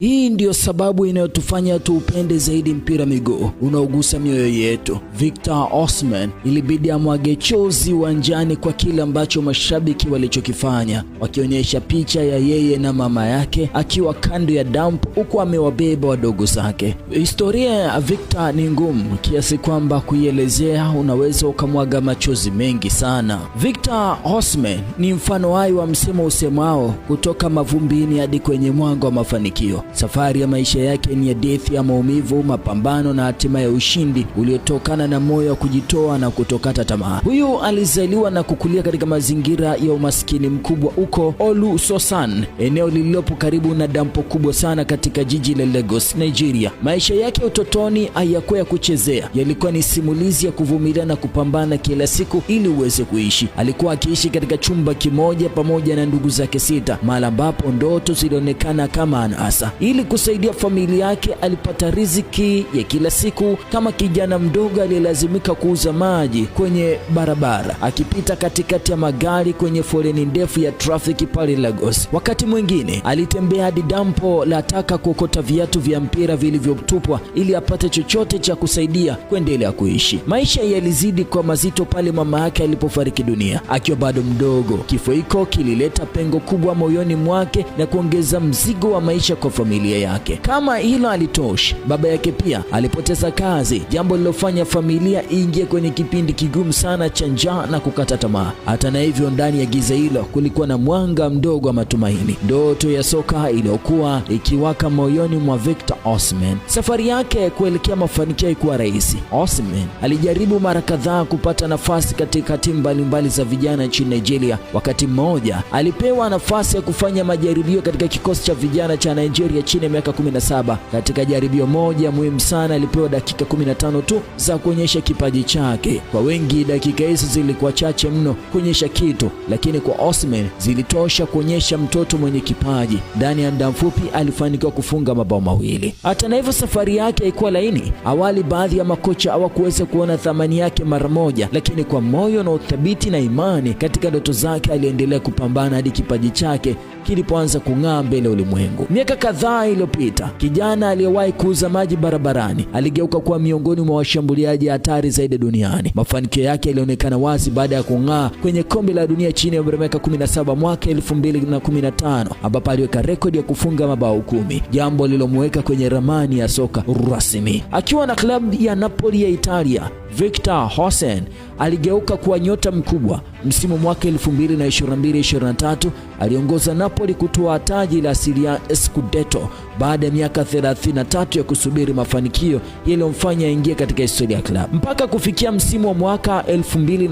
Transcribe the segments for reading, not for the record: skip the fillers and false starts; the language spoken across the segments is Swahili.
Hii ndiyo sababu inayotufanya tuupende zaidi mpira miguu unaogusa mioyo yetu. Victor Osimhen ilibidi amwage chozi uwanjani kwa kile ambacho mashabiki walichokifanya, wakionyesha picha ya yeye na mama yake akiwa kando ya damp huku amewabeba wadogo zake. Historia ya Victor ni ngumu kiasi kwamba kuielezea unaweza ukamwaga machozi mengi sana. Victor Osimhen ni mfano hai wa msemo usemao kutoka mavumbini hadi kwenye mwanga wa mafanikio. Safari ya maisha yake ni hadithi ya maumivu, mapambano na hatimaye ushindi uliotokana na moyo wa kujitoa na kutokata tamaa. Huyu alizaliwa na kukulia katika mazingira ya umaskini mkubwa huko Olusosan, eneo lililopo karibu na dampo kubwa sana katika jiji la Lagos, Nigeria. Maisha yake utotoni hayakuwa ya kuchezea, yalikuwa ni simulizi ya kuvumilia na kupambana kila siku ili uweze kuishi. Alikuwa akiishi katika chumba kimoja pamoja na ndugu zake 6, mahali ambapo ndoto zilionekana kama anasa. Ili kusaidia familia yake alipata riziki ya kila siku kama kijana mdogo aliyelazimika kuuza maji kwenye barabara, akipita katikati ya magari kwenye foleni ndefu ya trafiki pale Lagos. Wakati mwingine alitembea hadi dampo la taka kuokota viatu vya mpira vilivyotupwa ili apate chochote cha kusaidia kuendelea kuishi. Maisha yalizidi kwa mazito pale mama yake alipofariki dunia akiwa bado mdogo. Kifo hiko kilileta pengo kubwa moyoni mwake na kuongeza mzigo wa maisha kwa familia yake. Kama hilo alitoshi, baba yake pia alipoteza kazi, jambo lilofanya familia iingie kwenye kipindi kigumu sana cha njaa na kukata tamaa. Hata na hivyo, ndani ya giza hilo kulikuwa na mwanga mdogo wa matumaini, ndoto ya soka iliyokuwa ikiwaka moyoni mwa Victor Osimhen. Safari yake kuelekea mafanikio haikuwa rahisi. Osimhen alijaribu mara kadhaa kupata nafasi katika timu mbalimbali za vijana nchini Nigeria. Wakati mmoja alipewa nafasi ya kufanya majaribio katika kikosi cha vijana cha Nigeria chini ya miaka 17. Katika jaribio moja muhimu sana alipewa dakika 15 tu za kuonyesha kipaji chake. Kwa wengi dakika hizo zilikuwa chache mno kuonyesha kitu, lakini kwa Osimhen zilitosha kuonyesha mtoto mwenye kipaji. Ndani ya muda mfupi alifanikiwa kufunga mabao 2. Hata na hivyo, safari yake haikuwa laini. Awali baadhi ya makocha hawakuweza kuona thamani yake mara moja, lakini kwa moyo na uthabiti na imani katika ndoto zake aliendelea kupambana hadi kipaji chake kilipoanza kung'aa mbele ulimwengu. Miaka kadhaa iliyopita, kijana aliyewahi kuuza maji barabarani aligeuka kuwa miongoni mwa washambuliaji hatari zaidi duniani. Mafanikio yake yalionekana wazi baada ya kung'aa kwenye kombe la dunia chini ya miaka 17 mwaka 2015, ambapo aliweka rekodi ya kufunga mabao 10, jambo lililomweka kwenye ramani ya soka rasmi. Akiwa na klabu ya Napoli ya Italia, Victor Osimhen aligeuka kuwa nyota mkubwa. Msimu mwaka 2022-2023 aliongoza Napoli kutoa taji la Serie A Scudetto baada ya miaka 33 ya kusubiri, mafanikio yaliyomfanya aingie katika historia ya klabu. Mpaka kufikia msimu wa mwaka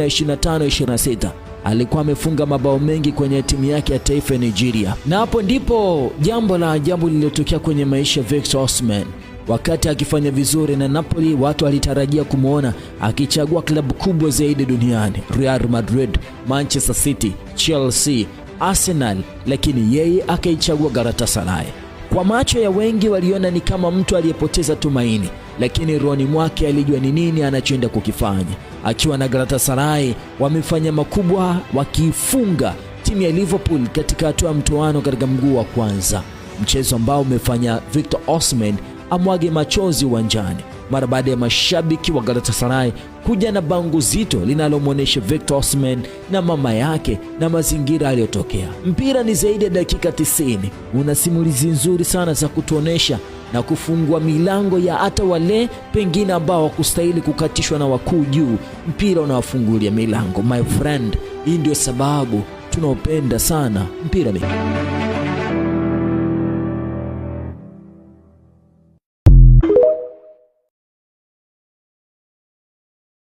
2025-26 alikuwa amefunga mabao mengi kwenye timu yake ya taifa ya Nigeria. Na hapo ndipo jambo la ajabu lililotokea kwenye maisha ya Victor Osimhen. Wakati akifanya vizuri na Napoli, watu walitarajia kumuona akichagua klabu kubwa zaidi duniani: Real Madrid, Manchester City, Chelsea, Arsenal, lakini yeye akaichagua Galatasaray. Kwa macho ya wengi waliona ni kama mtu aliyepoteza tumaini, lakini rohoni mwake alijua ni nini anachoenda kukifanya. Akiwa na Galatasaray wamefanya makubwa, wakifunga timu ya Liverpool katika hatua ya mtoano katika mguu wa kwanza, mchezo ambao umefanya Victor Osimhen amwage machozi uwanjani mara baada ya mashabiki wa Galatasaray kuja na bango zito linalomwonyesha Victor Osimhen na mama yake na mazingira aliyotokea. Mpira ni zaidi ya dakika 90. Una simulizi nzuri sana za kutuonesha na kufungua milango ya hata wale pengine ambao hawakustahili kukatishwa na wakuu juu. Mpira unawafungulia milango, my friend. Hii ndio sababu tunaopenda sana mpira.